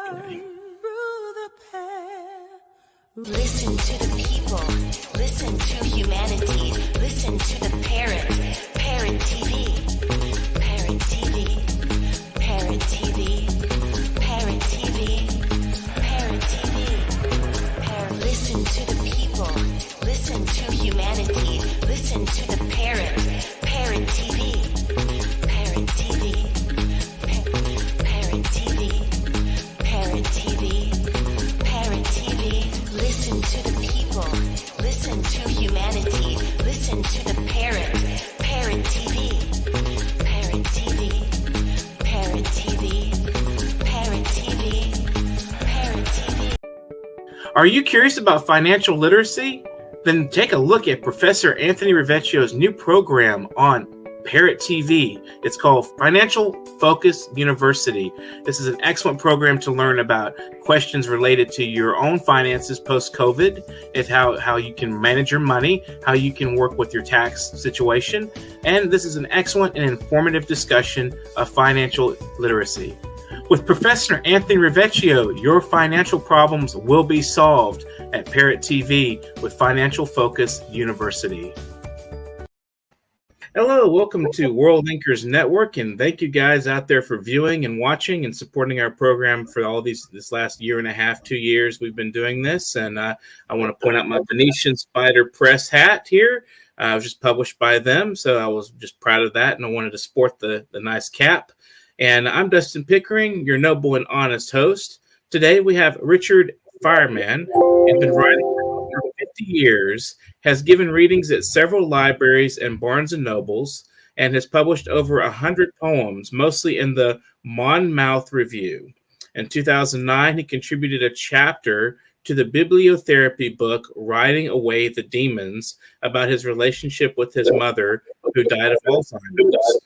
through the pear. Listen to the people. Listen to humanity. Listen to the parrot. Parrot TV. Parrot TV. Parrot TV. Parrot TV. Parrot TV. Parrot. Listen to the people. Listen to humanity. Listen to the parrot. Parrot TV. Parrot TV. Parrot TV. Parrot TV. Parrot TV. Listen to the people. Listen to humanity. Listen to the parrot. Parrot TV. Parrot TV. Parrot TV. Parrot TV. Parrot TV. Are you curious about financial literacy? Then take a look at Professor Anthony Rivecchio's new program on Parrot TV. It's called Financial Focus University. This is an excellent program to learn about questions related to your own finances post-COVID, and how you can manage your money, how you can work with your tax situation. And this is an excellent and informative discussion of financial literacy. With Professor Anthony Rivecchio, your financial problems will be solved at Parrot TV with Financial Focus University. Hello, welcome to World Anchors Network, and thank you guys out there for viewing and watching and supporting our program for all this last year and a half, 2 years we've been doing this. And I want to point out my Venetian Spider Press hat here. I was just published by them, so I was just proud of that, and I wanted to sport the nice cap. And I'm Dustin Pickering, your noble and honest host. Today we have Richard Fireman, who's been writing for over 50 years, has given readings at several libraries and Barnes and Nobles, and has published over 100 poems, mostly in the Monmouth Review. In 2009, he contributed a chapter to the bibliotherapy book Riding Away the Demons, about his relationship with his mother, who died of Alzheimer's.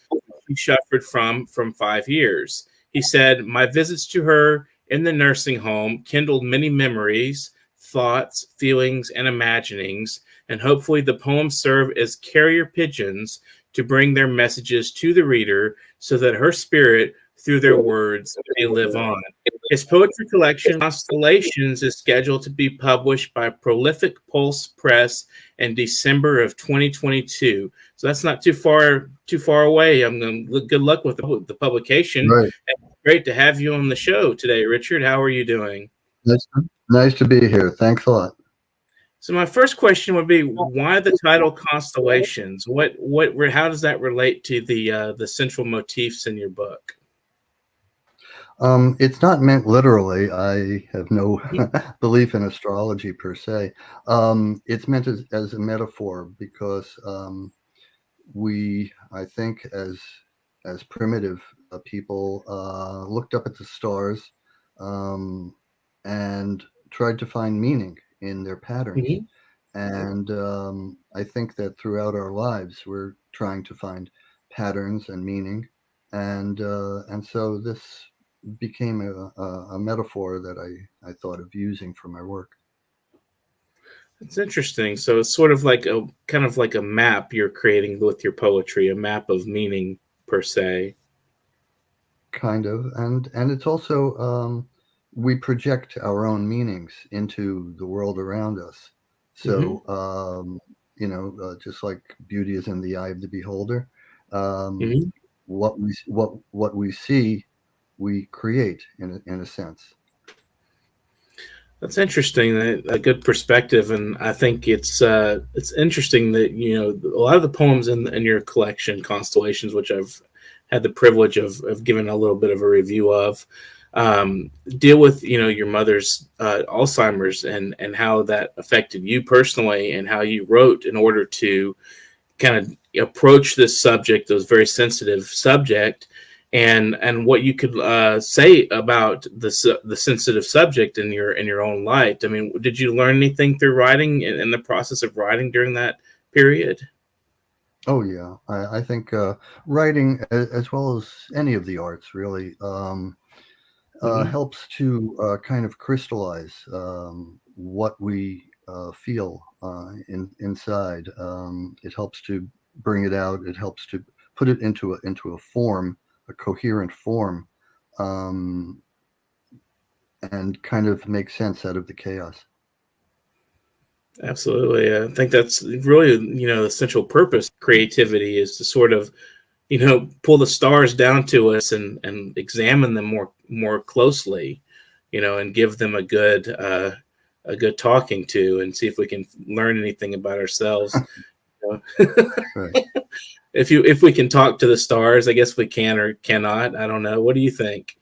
He suffered from 5 years. He said, "My visits to her in the nursing home kindled many memories, thoughts, feelings, and imaginings, and hopefully the poems serve as carrier pigeons to bring their messages to the reader so that her spirit, through their words, may live on." His poetry collection, Constellations, is scheduled to be published by Prolific Pulse Press in December of 2022. So that's not too far away. Good luck with the publication. Right. Great to have you on the show today, Richard. How are you doing? Nice to be here. Thanks a lot. So my first question would be, why the title Constellations? How does that relate to the central motifs in your book? It's not meant literally. I have no belief in astrology per se. It's meant as a metaphor because I think as primitive people, looked up at the stars and tried to find meaning in their patterns. Mm-hmm. And I think that throughout our lives, we're trying to find patterns and meaning. And so this became a metaphor that I thought of using for my work. It's interesting. So it's sort of like a map you're creating with your poetry, a map of meaning per se. Kind of, and it's also we project our own meanings into the world around us. So mm-hmm. Just like beauty is in the eye of the beholder, mm-hmm. what we see, we create in a sense. That's interesting. A good perspective, and I think it's interesting that a lot of the poems in your collection, Constellations, which I've had the privilege of giving a little bit of a review of, deal with your mother's Alzheimer's and how that affected you personally, and how you wrote in order to kind of approach this subject, this very sensitive subject. And what you could say about the sensitive subject in your own light. I mean, did you learn anything through writing, in the process of writing during that period? Oh yeah, I think writing, as well as any of the arts, really mm-hmm. Helps to kind of crystallize what we feel inside. It helps to bring it out. It helps to put it into a form. A coherent form, and kind of make sense out of the chaos. Absolutely. I think that's really, the essential purpose of creativity is to sort of, pull the stars down to us and examine them more closely, and give them a good talking to and see if we can learn anything about ourselves. You know? Right. If we can talk to the stars, I guess we can or cannot. I don't know. What do you think?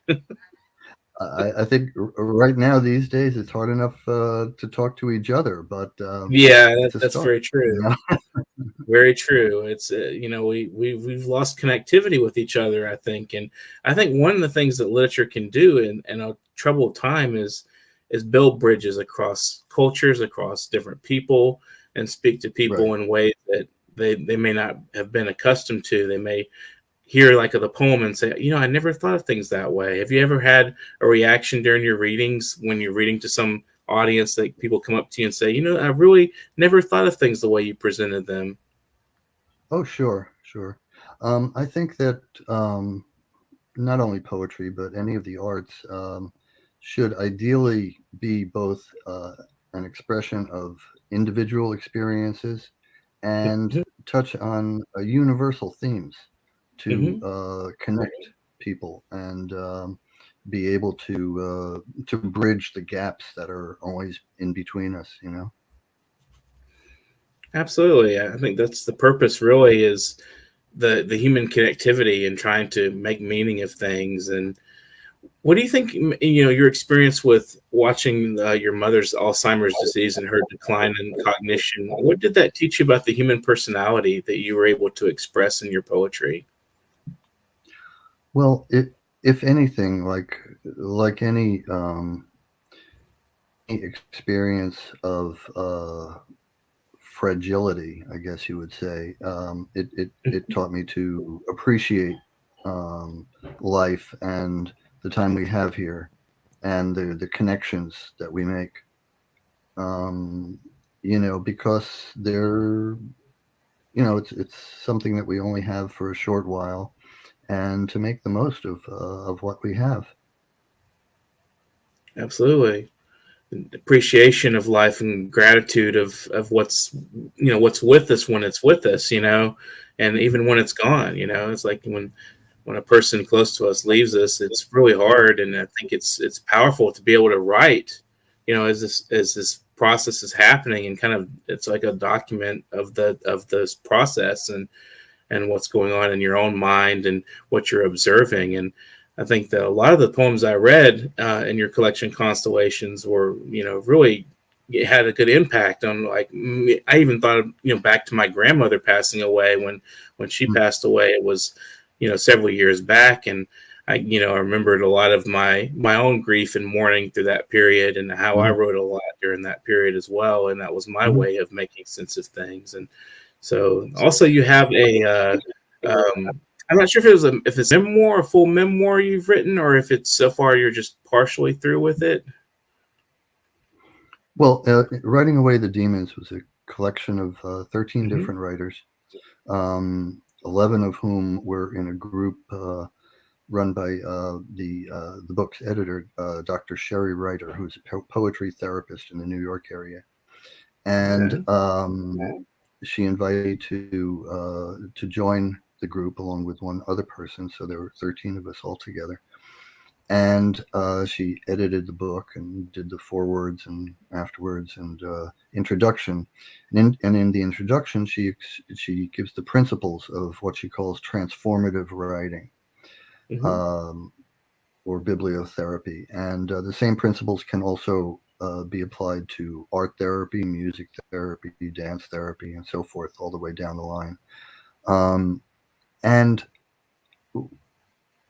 I think right now these days it's hard enough to talk to each other, but Yeah, it's a that's start. very true. Very true. It's we've lost connectivity with each other, I think, and I think one of the things that literature can do in a troubled time is build bridges across cultures, across different people, and speak to people Right. in ways that they may not have been accustomed to. They may hear like the poem and say, I never thought of things that way. Have you ever had a reaction during your readings when you're reading to some audience that people come up to you and say, I really never thought of things the way you presented them? Oh, sure, sure. I think that not only poetry, but any of the arts should ideally be both an expression of individual experiences and Mhm, touch on universal themes to mhm. connect people and be able to bridge the gaps that are always in between us. You know. Absolutely. I think that's the purpose really is the human connectivity and trying to make meaning of things. And what do you think, your experience with watching your mother's Alzheimer's disease and her decline in cognition, what did that teach you about the human personality that you were able to express in your poetry? Well, if anything, like any experience of fragility, I guess you would say, it taught me to appreciate um, life and the time we have here and the connections that we make. Um, because it's something that we only have for a short while, and to make the most of what we have. Absolutely. Appreciation of life and gratitude of what's with us when it's with us, and even when it's gone. It's like when a person close to us leaves us, it's really hard, and I think it's powerful to be able to write, as this process is happening, and kind of it's like a document of this process and what's going on in your own mind and what you're observing. And I think that a lot of the poems I read in your collection, Constellations, were, really it had a good impact on like me. I even thought of, back to my grandmother passing away when she Mm, passed away. It was, several years back. And I remembered a lot of my own grief and mourning through that period and how I mhm, wrote a lot during that period as well. And that was my mhm. way of making sense of things. And so also you have I'm not sure if it's memoir, a full memoir you've written, or if it's so far you're just partially through with it. Well, Writing Away the Demons was a collection of 13 Hmm. different writers, 11 of whom were in a group run by the book's editor, Dr. Sherry Ryder, who's a poetry therapist in the New York area. And Okay. she invited me to join the group along with one other person. So there were 13 of us all together. And she edited the book and did the forewords and afterwards and introduction. And in the introduction, she gives the principles of what she calls transformative writing, Hmm. um, or bibliotherapy. And the same principles can also be applied to art therapy, music therapy, dance therapy, and so forth, all the way down the line. And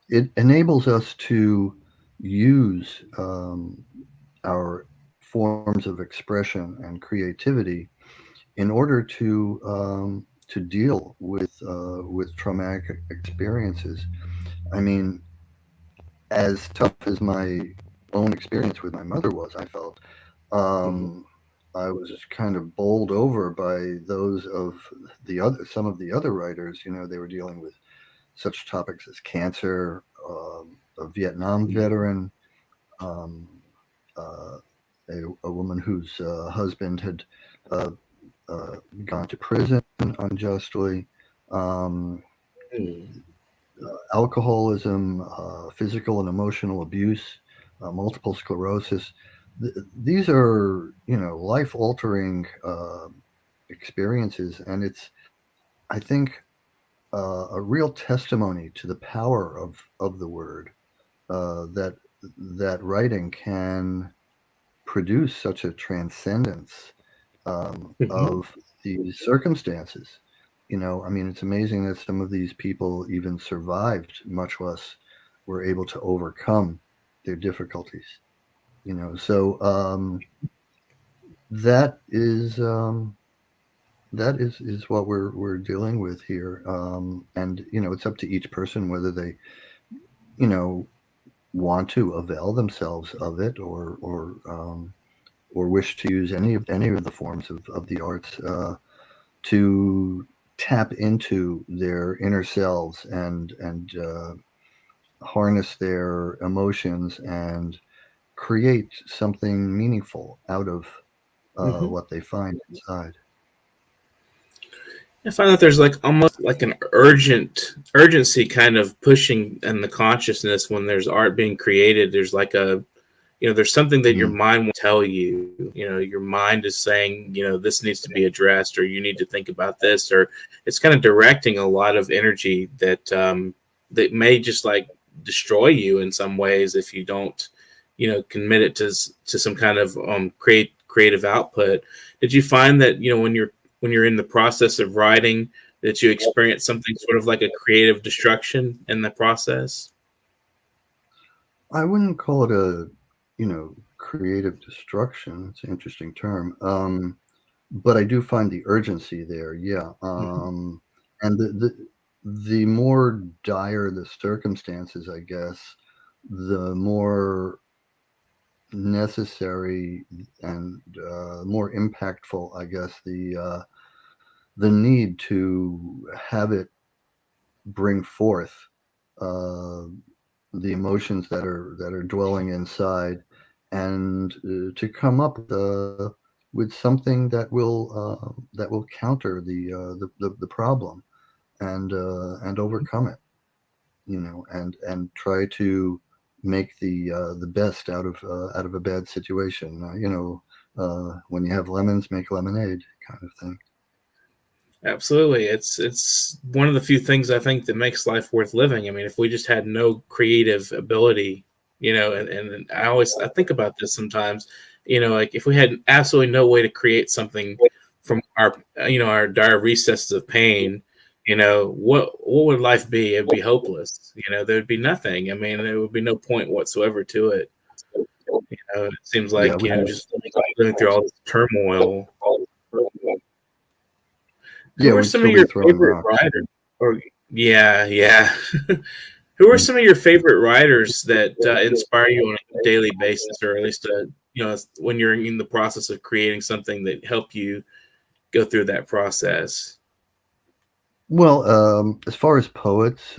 it enables us to use our forms of expression and creativity in order to deal with traumatic experiences. I mean, as tough as my own experience with my mother was, I felt Hmm. um, I was kind of bowled over by those of some of the other writers. They were dealing with such topics as cancer, a Vietnam veteran, um, uh, a woman whose husband had uh, gone to prison unjustly, um, Mm. alcoholism, physical and emotional abuse, multiple sclerosis. These are, life altering experiences, and it's, I think, a real testimony to the power of the word, that writing can produce such a transcendence Mhm. of these circumstances. I mean, it's amazing that some of these people even survived, much less were able to overcome their difficulties. So that is what we're dealing with here, and it's up to each person whether they you know want to avail themselves of it, or wish to use any of the forms of the arts to tap into their inner selves and harness their emotions and create something meaningful out of Mhm. what they find inside. I find that there's like almost like an urgency kind of pushing in the consciousness when there's art being created. There's like a, there's something that your Mm. mind will tell you. Your mind is saying, this needs to be addressed, or you need to think about this, or it's kind of directing a lot of energy that may just like destroy you in some ways if you don't, commit it to some kind of creative output. Did you find that when you're in the process of writing that you experience something sort of like a creative destruction in the process? I wouldn't call it a, creative destruction. It's an interesting term. But I do find the urgency there. Yeah. Mhm. And the more dire the circumstances, I guess, the more necessary and more impactful, I guess, the need to have it bring forth uh, the emotions that are dwelling inside, and to come up with something that will counter the problem, and overcome it, and try to make the best out of a bad situation. When you have lemons, make lemonade, kind of thing. Absolutely. It's one of the few things I think that makes life worth living. I mean, if we just had no creative ability, and I think about this sometimes, like if we had absolutely no way to create something from our dire recesses of pain, what would life be? It would be hopeless. There'd be nothing. I mean, there would be no point whatsoever to it. It seems Yeah, like, we have, just living through all this turmoil. Who yeah, are we'd some of still be your throwing favorite rocks. writers? Or yeah, yeah. Who are some of your favorite writers that inspire you on a daily basis, or at least when you're in the process of creating something that help you go through that process? Well, as far as poets,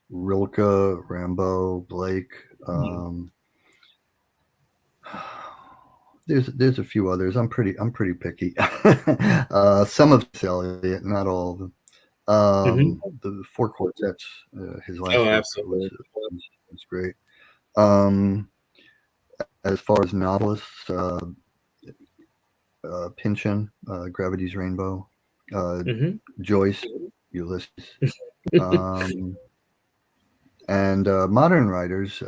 Rilke, Rambo, Blake. Hmm. Um, there's a few others. I'm pretty picky. Some of Eliot, not all of them. Hmm. The Four Quartets, his Oh, last work was absolutely. was great. Um, as far as novelists, Pynchon, Gravity's Rainbow, uh, Hmm. Joyce, Ulysses, um, and modern writers.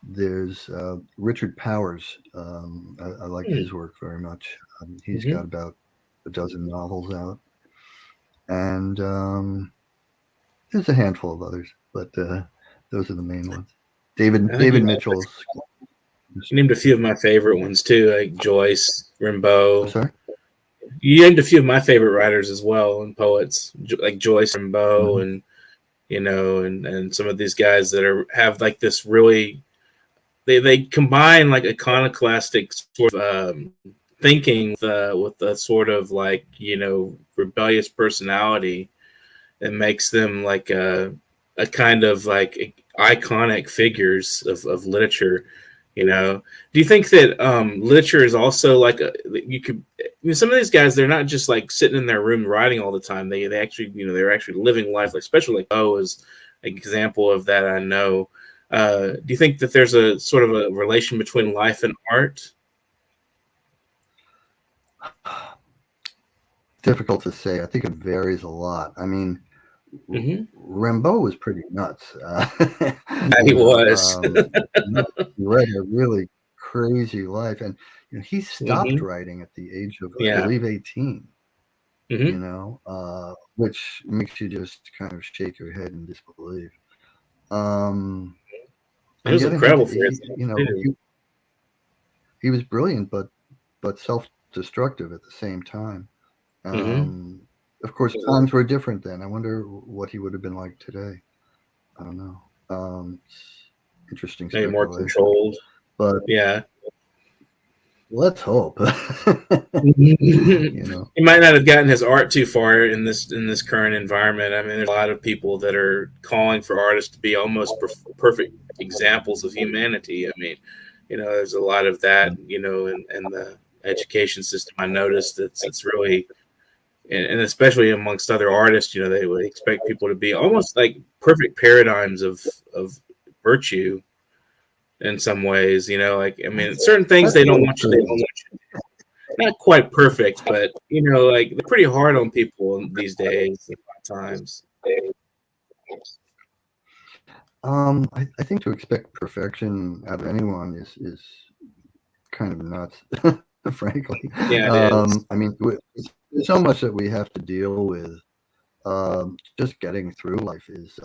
There's Richard Powers. I like his work very much. He's got Hmm. about a dozen novels out, and there's a handful of others, but those are the main ones. David I think David Mitchell's. you named a few of my favorite ones too, like Joyce, I'm Rimbaud. sorry. You named a few of my favorite writers as well, and poets like Joyce, Rimbaud, Hmm. and some of these guys that have like this really they combine like iconoclastic sort of thinking with a sort of like rebellious personality that makes them like a kind of like iconic figures of literature. You know, do you think that literature is also like some of these guys, they're not just like sitting in their room writing all the time. They actually, they're actually living life, like especially like Poe is an example of that. I know. Do you think that there's a sort of a relation between life and art? Difficult to say. I think it varies a lot. I mean, Rimbaud was pretty nuts. He was. He led a really crazy life, and he stopped writing at the age of, I believe, 18. Which makes you just kind of shake your head in disbelief. It was incredible. He was brilliant, but self-destructive at the same time. Of course, times were different then. I wonder what he would have been like today. I don't know. It's interesting. Maybe more controlled. But yeah, let's hope. He might not have gotten his art too far in this current environment. I mean, there's a lot of people that are calling for artists to be almost perfect examples of humanity. I mean, there's a lot of that, in the education system. I noticed that it's really, and especially amongst other artists, they would expect people to be almost like perfect paradigms of virtue in some ways, certain things they don't want you, not quite perfect, but like they're pretty hard on people these days a lot of times. I think to expect perfection out of anyone is kind of nuts, frankly. Yeah, it is. I mean, there's so much that we have to deal with. Just getting through life is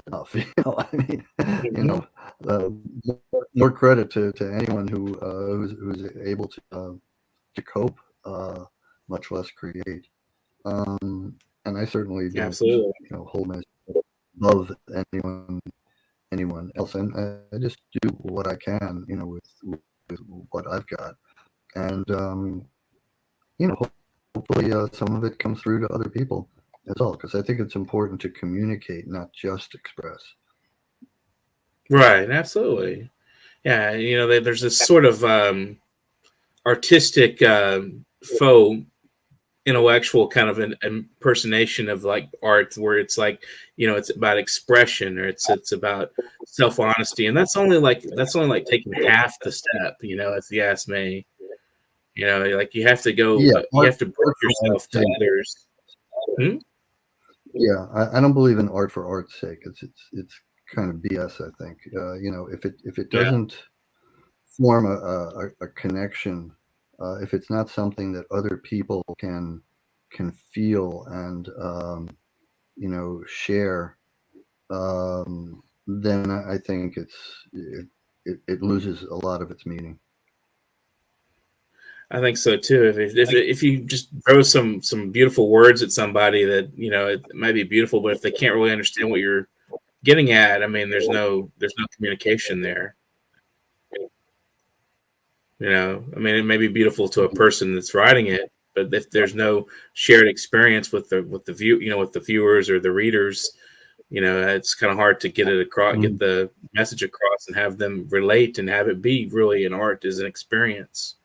enough. I mean, more credit to anyone who's able to cope, much less create. And I certainly don't, absolutely, hold myself above anyone else, and I just do what I can, with what I've got, and hopefully some of it comes through to other people as well, because I think it's important to communicate, not just express. Right, absolutely. Yeah, there's this sort of artistic faux intellectual kind of an impersonation of like art, where it's like, it's about expression, or it's about self-honesty, and that's only like taking half the step, if you ask me. Like you have to go, you have to break yourself to others. Yeah, I don't believe in art for art's sake. It's kind of BS, I think. If it doesn't form a connection, if it's not something that other people can feel and share, then I think it loses a lot of its meaning. I think so too. If you just throw some beautiful words at somebody that it might be beautiful, but if they can't really understand what you're getting at, I mean, there's no communication there. I mean, it may be beautiful to a person that's writing it, but if there's no shared experience with the with the viewers or the readers, it's kind of hard to get it across, get the message across, and have them relate and have it be really an art as an experience.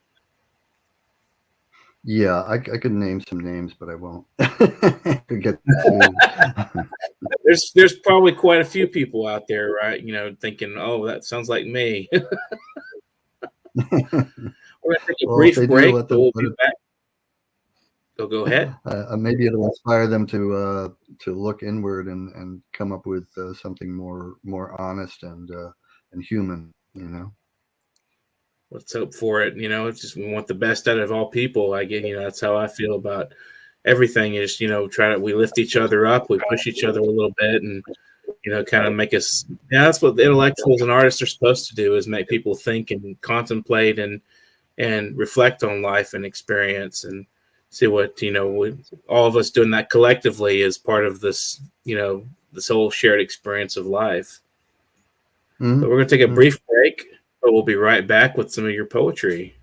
Yeah, I could name some names, but I won't. There's probably quite a few people out there, right? Thinking, "Oh, that sounds like me." We're gonna take a brief break. We'll be back. Go ahead. Maybe it'll inspire them to look inward and come up with something more honest and human. Let's hope for it. It's just, we want the best out of all people. That's how I feel about everything. Is we lift each other up, we push each other a little bit, and kind of make us. Yeah, that's what the intellectuals and artists are supposed to do: is make people think and contemplate and reflect on life and experience, and see what all of us doing that collectively is part of this. This whole shared experience of life. But we're going to take a brief break. But we'll be right back with some of your poetry.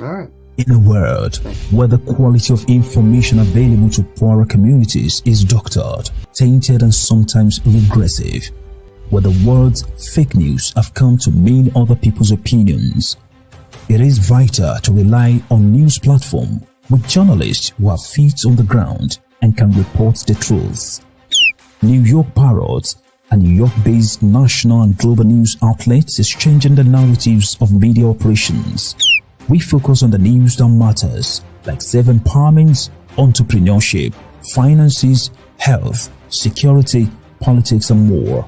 All right. In a world where the quality of information available to poorer communities is doctored, tainted, and sometimes regressive, where the words fake news have come to mean other people's opinions. It is vital to rely on news platform with journalists who have feet on the ground and can report the truth. New York Parrot, a New York-based national and global news outlet, is changing the narratives of media operations. We focus on the news that matters, like self-empowerment, entrepreneurship, finances, health, security, politics, and more.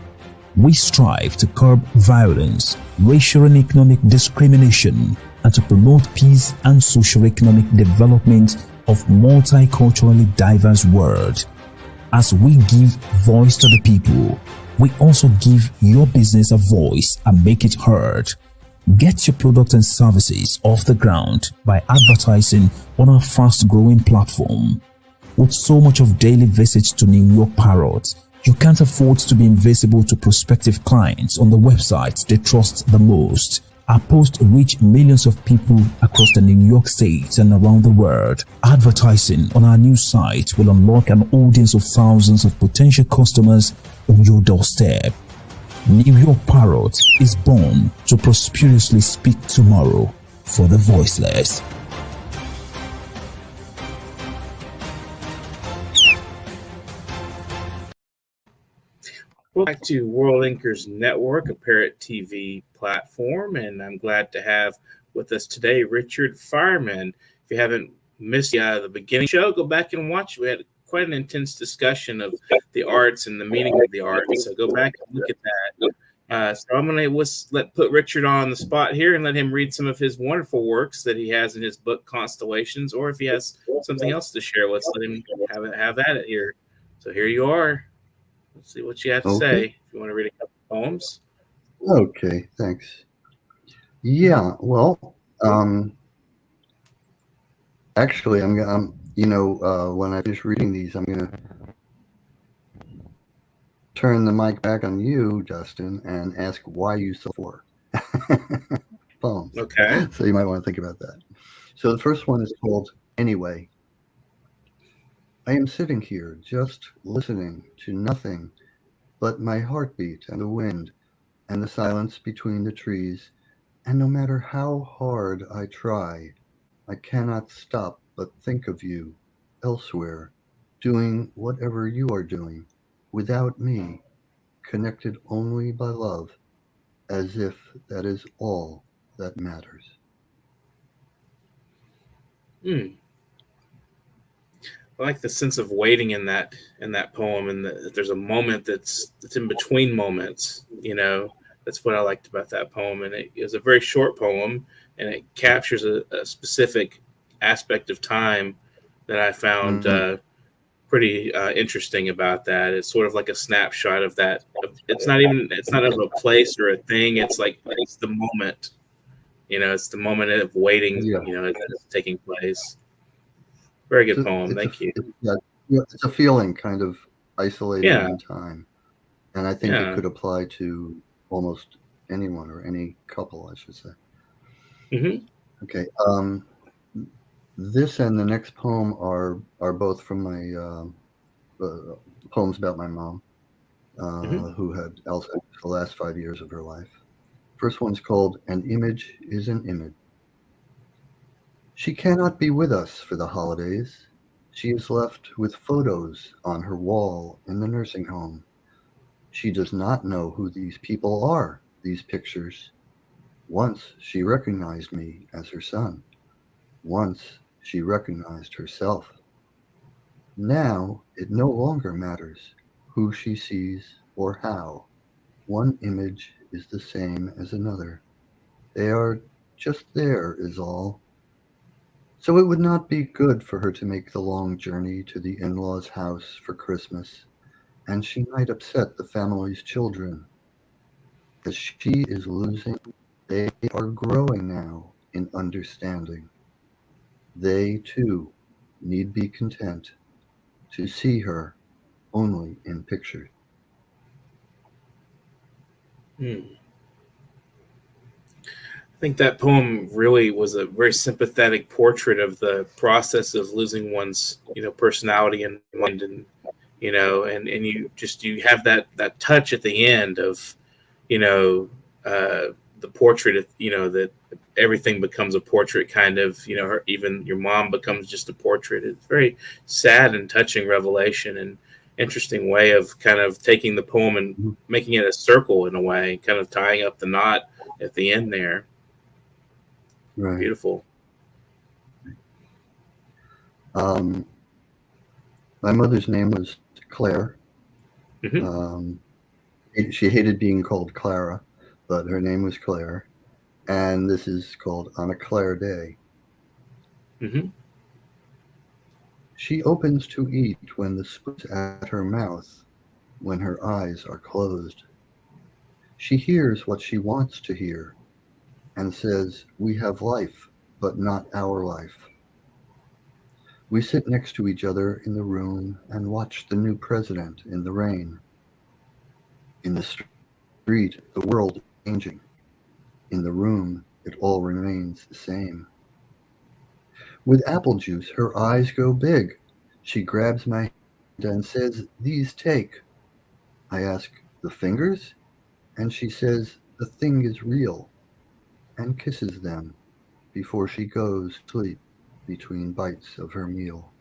We strive to curb violence, racial and economic discrimination, and to promote peace and socio-economic development of multiculturally diverse world. As we give voice to the people, we also give your business a voice and make it heard. Get your products and services off the ground by advertising on our fast-growing platform. With so much of daily visits to New York Parrot, you can't afford to be invisible to prospective clients on the websites they trust the most. Our posts reach millions of people across the New York State and around the world. Advertising on our news site will unlock an audience of thousands of potential customers on your doorstep. New York Parrot is born to prosperously speak tomorrow for the voiceless. Welcome back to World Anchors Network, a Parrot TV platform, and I'm glad to have with us today Richard Fireman. If you haven't missed the beginning show, go back and watch. We had quite an intense discussion of the arts and the meaning of the arts, so go back and look at that. So I'm going to put Richard on the spot here and let him read some of his wonderful works that he has in his book Constellations, or if he has something else to share, let's let him have at it here. So here you are. Let's see what you have to say. If you want to read a couple poems. Okay, thanks. Yeah, well, actually, I'm when I finish reading these, I'm gonna turn the mic back on you, Dustin, and ask why you saw 4 poems. Okay. So you might want to think about that. So the first one is called Anyway. I am sitting here just listening to nothing but my heartbeat and the wind and the silence between the trees, and no matter how hard I try, I cannot stop but think of you elsewhere, doing whatever you are doing, without me, connected only by love, as if that is all that matters. I like the sense of waiting in that poem, and that there's a moment that's in between moments. That's what I liked about that poem, and it was a very short poem, and it captures a specific aspect of time that I found pretty interesting about that. It's sort of like a snapshot of that. It's not of a place or a thing. It's the moment. It's the moment of waiting. That's taking place. Very good poem. Thank you. It's a feeling kind of isolated in time. And I think it could apply to almost anyone or any couple, I should say. Mm-hmm. Okay. This and the next poem are both from my poems about my mom, who had Alzheimer's the last 5 years of her life. First one's called An Image is an Image. She cannot be with us for the holidays. She is left with photos on her wall in the nursing home. She does not know who these people are, these pictures. Once she recognized me as her son. Once she recognized herself. Now it no longer matters who she sees or how. One image is the same as another. They are just there is all. So it would not be good for her to make the long journey to the in-laws' house for Christmas, and she might upset the family's children. As she is losing, they are growing now in understanding. They, too, need be content to see her only in pictures. I think that poem really was a very sympathetic portrait of the process of losing one's, personality and mind, and and you have that touch at the end of, the portrait of, that everything becomes a portrait kind of, even your mom becomes just a portrait. It's very sad and touching revelation, and interesting way of kind of taking the poem and making it a circle in a way, kind of tying up the knot at the end there. Right. Beautiful. My mother's name was Claire. Mm-hmm. She hated being called Clara, but her name was Claire. And this is called On a Claire Day. Mm-hmm. She opens to eat when the spoon's at her mouth, when her eyes are closed. She hears what she wants to hear and says, "We have life, but not our life." We sit next to each other in the room and watch the new president in the rain. In the street, the world is changing. In the room, it all remains the same. With apple juice, her eyes go big. She grabs my hand and says, "These take." I ask, "The fingers?" And she says, "The thing is real," and kisses them before she goes to sleep between bites of her meal.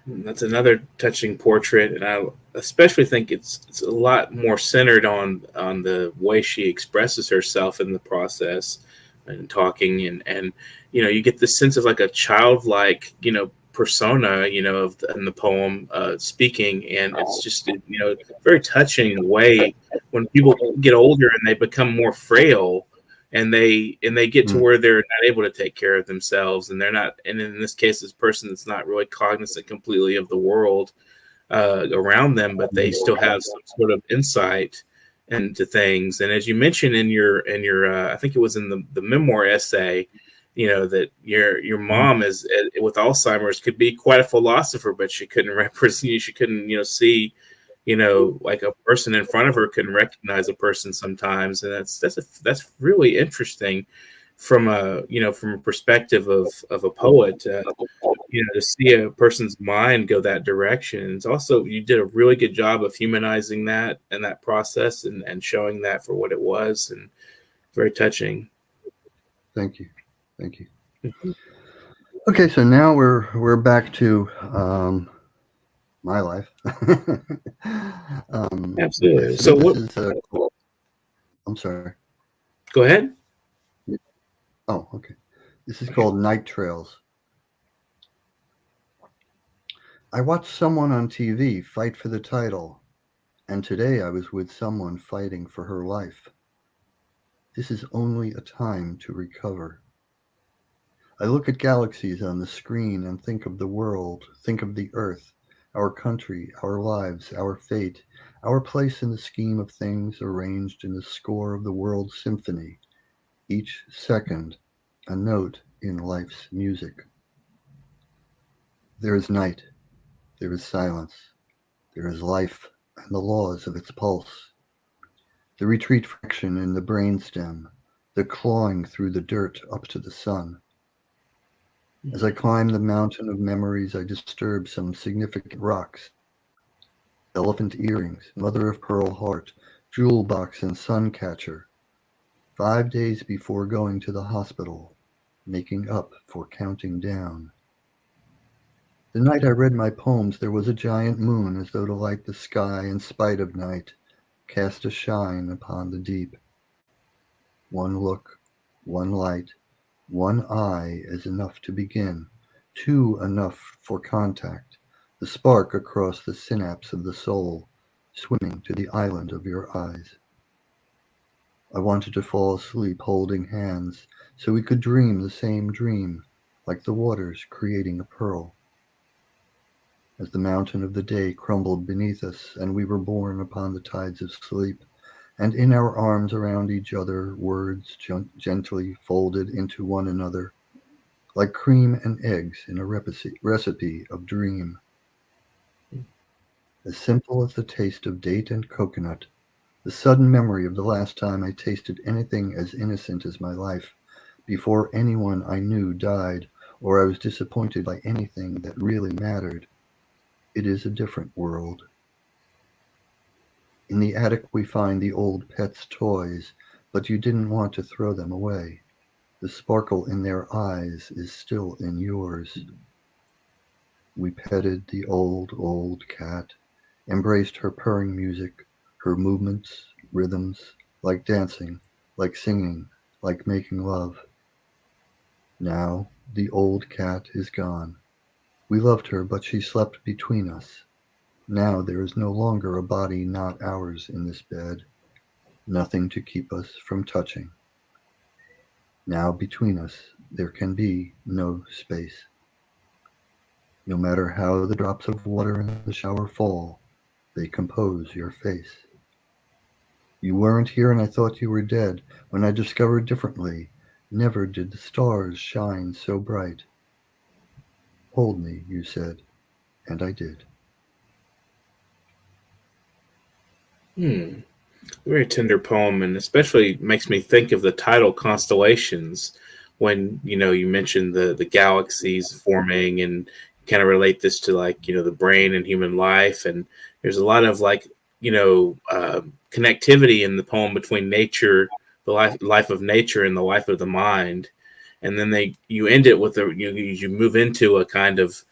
That's another touching portrait, and I especially think it's a lot more centered on the way she expresses herself in the process and talking, and you get this sense of like a childlike persona in the poem, speaking, and it's just very touching way when people get older and they become more frail, and they get to where they're not able to take care of themselves, and they're not, and in this case, this person that's not really cognizant completely of the world around them, but they still have some sort of insight into things. And as you mentioned in your I think it was in the memoir essay, that your mom is with Alzheimer's could be quite a philosopher, but she couldn't represent you. She couldn't see like a person in front of her, couldn't recognize a person sometimes. And that's really interesting from a perspective of a poet, to see a person's mind go that direction. It's also, you did a really good job of humanizing that and that process, and showing that for what it was, and very touching. Thank you. Okay, so now we're back to my life. Absolutely. So what? I'm sorry. Go ahead. Oh, okay. This is called Night Trails. I watched someone on TV fight for the title, and today I was with someone fighting for her life. This is only a time to recover. I look at galaxies on the screen and think of the world, think of the earth, our country, our lives, our fate, our place in the scheme of things arranged in the score of the world's symphony, each second a note in life's music. There is night, there is silence, there is life and the laws of its pulse, the retreat fraction in the brainstem, the clawing through the dirt up to the sun. As I climb the mountain of memories, I disturb some significant rocks. Elephant earrings, mother of pearl heart, jewel box and sun catcher. 5 days before going to the hospital, making up for counting down. The night I read my poems, there was a giant moon, as though to light the sky in spite of night, cast a shine upon the deep. One look, one light, one eye is enough to begin, two enough for contact, the spark across the synapse of the soul, swimming to the island of your eyes. I wanted to fall asleep holding hands, so we could dream the same dream, like the waters creating a pearl. As the mountain of the day crumbled beneath us, and we were borne upon the tides of sleep, and in our arms around each other, words gently folded into one another, like cream and eggs in a recipe of dream. As simple as the taste of date and coconut, the sudden memory of the last time I tasted anything as innocent as my life, before anyone I knew died, or I was disappointed by anything that really mattered. It is a different world. In the attic we find the old pets' toys, but you didn't want to throw them away. The sparkle in their eyes is still in yours. We petted the old cat, embraced her purring music, her movements, rhythms, like dancing, like singing, like making love. Now the old cat is gone. We loved her, but she slept between us. Now there is no longer a body not ours in this bed, nothing to keep us from touching. Now between us there can be no space. No matter how the drops of water in the shower fall, they compose your face. You weren't here and I thought you were dead, when I discovered differently. Never did the stars shine so bright. Hold me, you said, and I did. Very tender poem, and especially makes me think of the title Constellations, when you mentioned the galaxies forming, and kind of relate this to the brain and human life. And there's a lot of connectivity in the poem between nature, the life of nature, and the life of the mind. And then you end it with you move into a kind of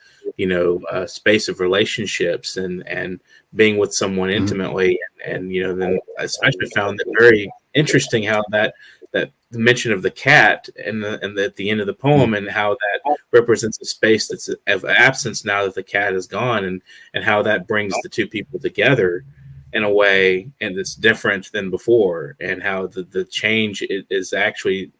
space of relationships and being with someone intimately, and then I especially found it very interesting how that the mention of the cat and at the end of the poem, and how that represents a space that's of absence now that the cat is gone, and how that brings the two people together in a way, and it's different than before, and how the change is actually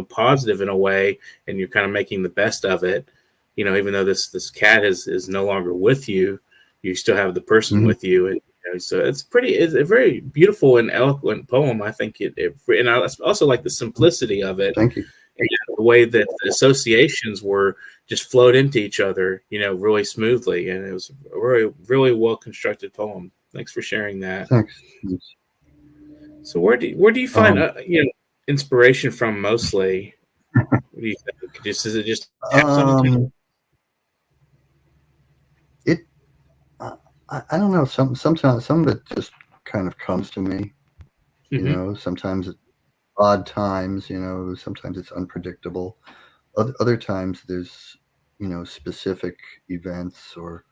positive in a way, and you're kind of making the best of it. Even though this cat is no longer with you, you still have the person with you. And so it's a very beautiful and eloquent poem. I think and I also like the simplicity of it. Thank you. And the way that the associations were just flowed into each other, really smoothly. And it was a really, really well constructed poem. Thanks for sharing that. Thanks. So where do you find inspiration from mostly? What do you think? Is it just I don't know. Sometimes some of it just kind of comes to me. Sometimes at odd times. Sometimes it's unpredictable. Other times there's specific events or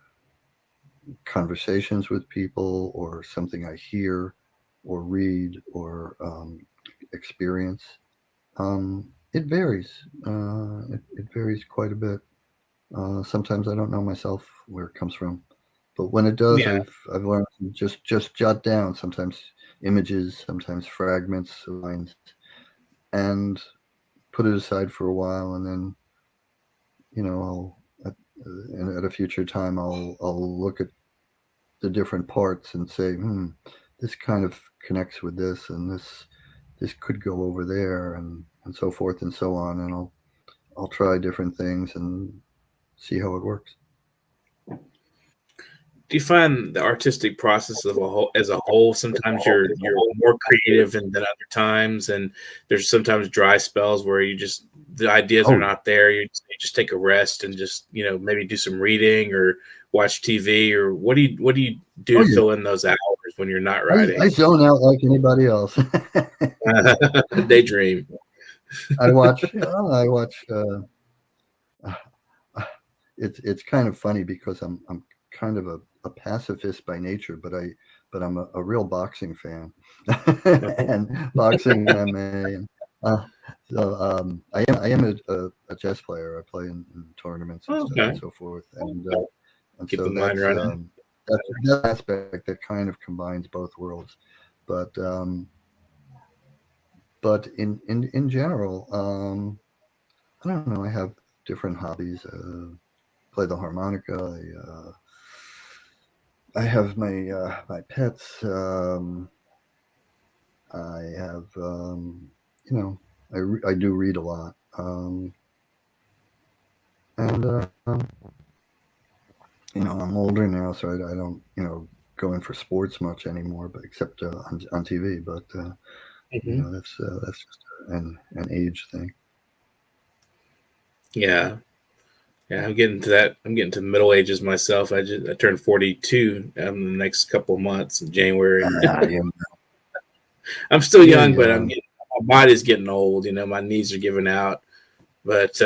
conversations with people, or something I hear or read or experience. It varies. It varies quite a bit. Sometimes I don't know myself where it comes from. But when it does, I've learned to just jot down sometimes images, sometimes fragments of lines, and put it aside for a while, and then I'll at a future time I'll look at the different parts and say, this kind of connects with this, and this could go over there, and so forth and so on, and I'll try different things and see how it works. Do you find the artistic process as a whole, sometimes you're more creative than other times, and there's sometimes dry spells where the ideas are not there, you just take a rest and just maybe do some reading or watch TV, or what do you do to fill in those hours when you're not writing? I zone out like anybody else. Daydream. I watch it's kind of funny because I'm kind of a pacifist by nature, but I'm a real boxing fan, and boxing MMA. So I am a chess player. I play in tournaments and stuff and so forth, and Keep so the mind running. That's that aspect that kind of combines both worlds. But in general, I don't know. I have different hobbies. Play the harmonica. I have my pets. I have I do read a lot, and I'm older now, so I don't go in for sports much anymore, but except on TV. But that's just an age thing. Yeah. Yeah, I'm getting to that. I'm getting to the middle ages myself. I turned 42 in the next couple of months in January. Yeah, I'm still yeah, young, but yeah. my body's getting old. You know, my knees are giving out. But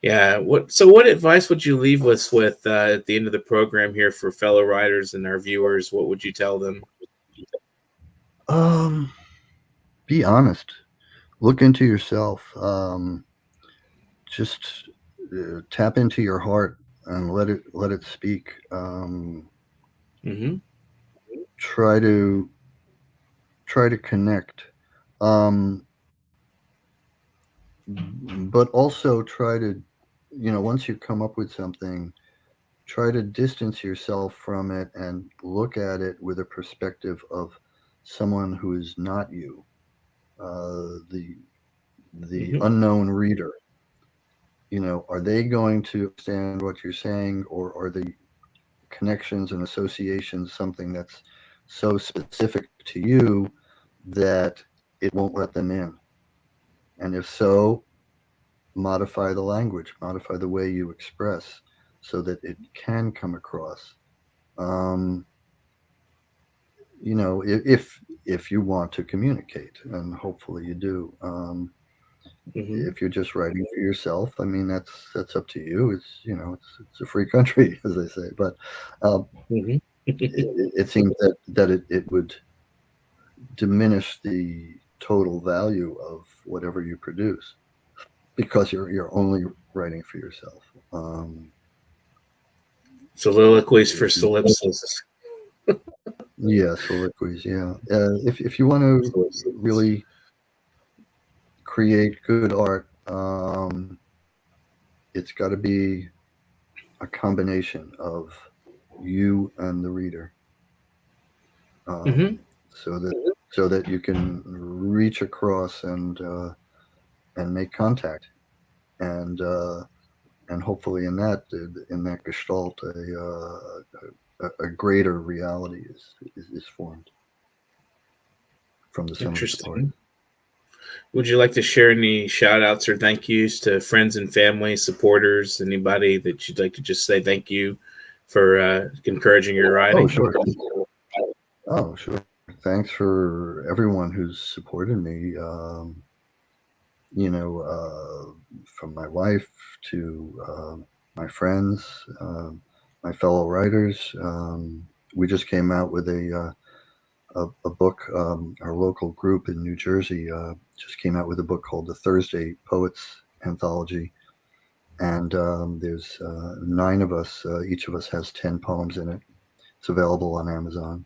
yeah, what advice would you leave us with at the end of the program here for fellow writers and our viewers? What would you tell them? Be honest. Look into yourself. Just tap into your heart and let it speak. Mm-hmm. Try to connect, um, but also try to, once you come up with something, try to distance yourself from it and look at it with a perspective of someone who is not you, the Mm-hmm. unknown reader. Are they going to understand what you're saying, or are the connections and associations something that's so specific to you that it won't let them in? And if so, modify the language, modify the way you express so that it can come across. Um, if you want to communicate, and hopefully you do. Mm-hmm. If you're just writing for yourself, I mean, that's up to you. It's a free country, as they say. But Mm-hmm. it seems that it would diminish the total value of whatever you produce because you're only writing for yourself. Soliloquies for solipsis. Yeah, soliloquies. Yeah, if you want to really create good art, it's got to be a combination of you and the reader, Mm-hmm. so that you can reach across and make contact, and hopefully in that gestalt a greater reality is formed from the sum of its parts. Interesting. Would you like to share any shout outs or thank yous to friends and family, supporters, anybody that you'd like to just say thank you for encouraging your Oh, writing? sure. Oh, sure. Thanks for everyone who's supported me. From my wife to my friends, my fellow writers. We just came out with a book. Our local group in New Jersey just came out with a book called the Thursday Poets Anthology. And there's 9 of us. Each of us has 10 poems in it. It's available on Amazon.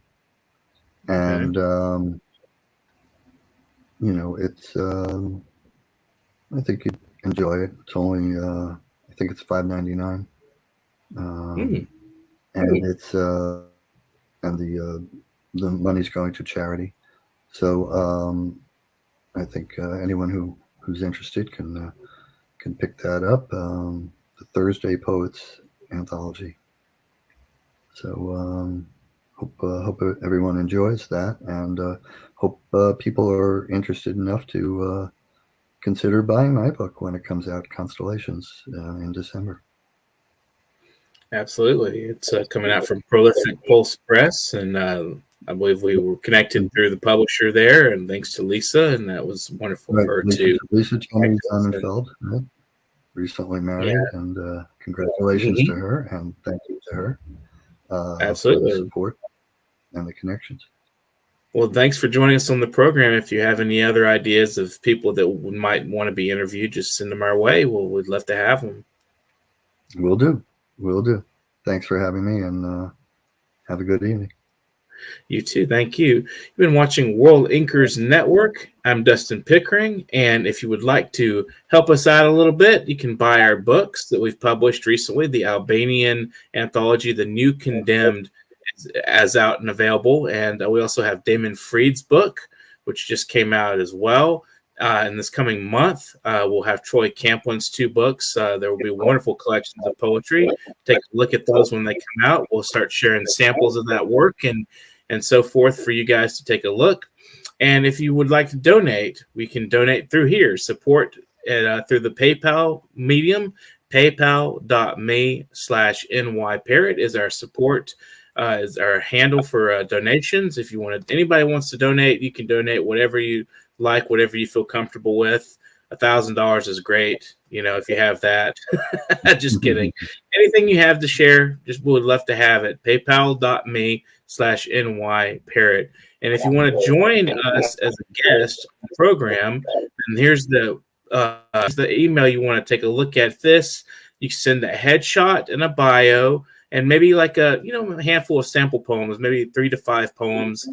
Okay. And, it's, I think you'd enjoy it. It's only, I think it's $5.99. Mm. And it's, and the money's going to charity. So I think anyone who's interested can pick that up. The Thursday Poets Anthology. So hope everyone enjoys that, and hope people are interested enough to consider buying my book when it comes out, Constellations, in December. Absolutely. It's coming out from Prolific Pulse Press, and I believe we were connected through the publisher there, and thanks to Lisa, and that was wonderful Right, for her too. Lisa Tony Sonnenfeld, right? Recently married, and congratulations to her, and thank you to her for the Absolutely. support and the connections. Well, thanks for joining us on the program. If you have any other ideas of people that might want to be interviewed, just send them our way. We'd love to have them. Will do. Thanks for having me, and have a good evening. You too. Thank you. You've been watching World Inkers Network. I'm Dustin Pickering, and if you would like to help us out a little bit, you can buy our books that we've published recently. The Albanian anthology, The New Condemned, is out and available, and we also have Damon Fried's book, which just came out as well. In this coming month, we'll have Troy Camplin's 2 books. There will be wonderful collections of poetry. Take a look at those when they come out. We'll start sharing samples of that work and so forth for you guys to take a look. And if you would like to donate, we can donate through here. Support through the PayPal medium, PayPal.me/NYParrot is our support, is our handle for donations. If you want to, anybody wants to donate, you can donate whatever you like, whatever you feel comfortable with. $1,000 is great, if you have that. Just kidding. Anything you have to share, just would love to have it. PayPal.me/NYParrot. And if you want to join us as a guest on the program, then here's the email you want to take a look at this. You can send a headshot and a bio, and maybe like a handful of sample poems, maybe 3 to 5 poems.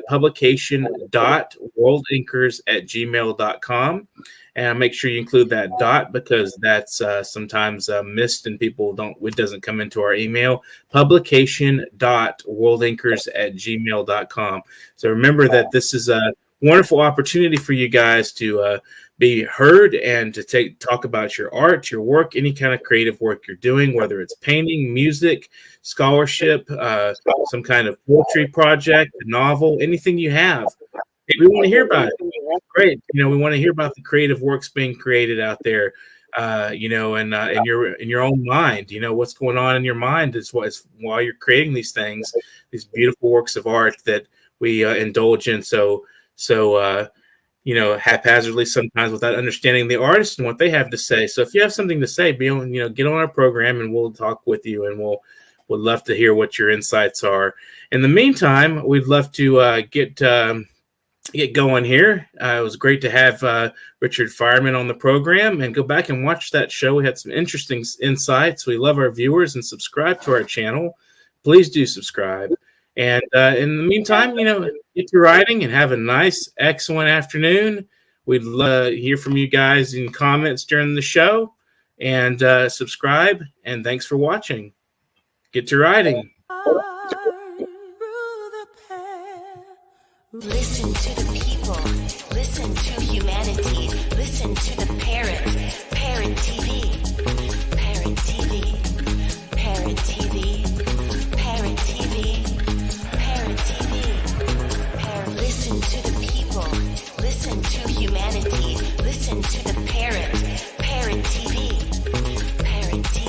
Publication.worldinkers@gmail.com. And make sure you include that dot, because that's sometimes missed and it doesn't come into our email. Publication.worldinkers@gmail.com. So remember that this is a wonderful opportunity for you guys to be heard and to talk about your art, your work, any kind of creative work you're doing, whether it's painting, music, scholarship, some kind of poetry project, a novel, anything you have. We want to hear about it. Great. We want to hear about the creative works being created out there, in your own mind. What's going on in your mind is while you're creating these things, these beautiful works of art that we indulge in so haphazardly sometimes without understanding the artist and what they have to say. So if you have something to say, get on our program and we'll talk with you, and we'd love to hear what your insights are. In the meantime, we'd love to get going here. It was great to have Richard Fireman on the program, and go back and watch that show. We had some interesting insights. We love our viewers, and subscribe to our channel. Please do subscribe. And in the meantime, get to writing and have a nice, excellent afternoon. We'd love to hear from you guys in comments during the show, and subscribe. And thanks for watching. Get to writing. Listen to the people. Listen to humanity. Listen to the parrot.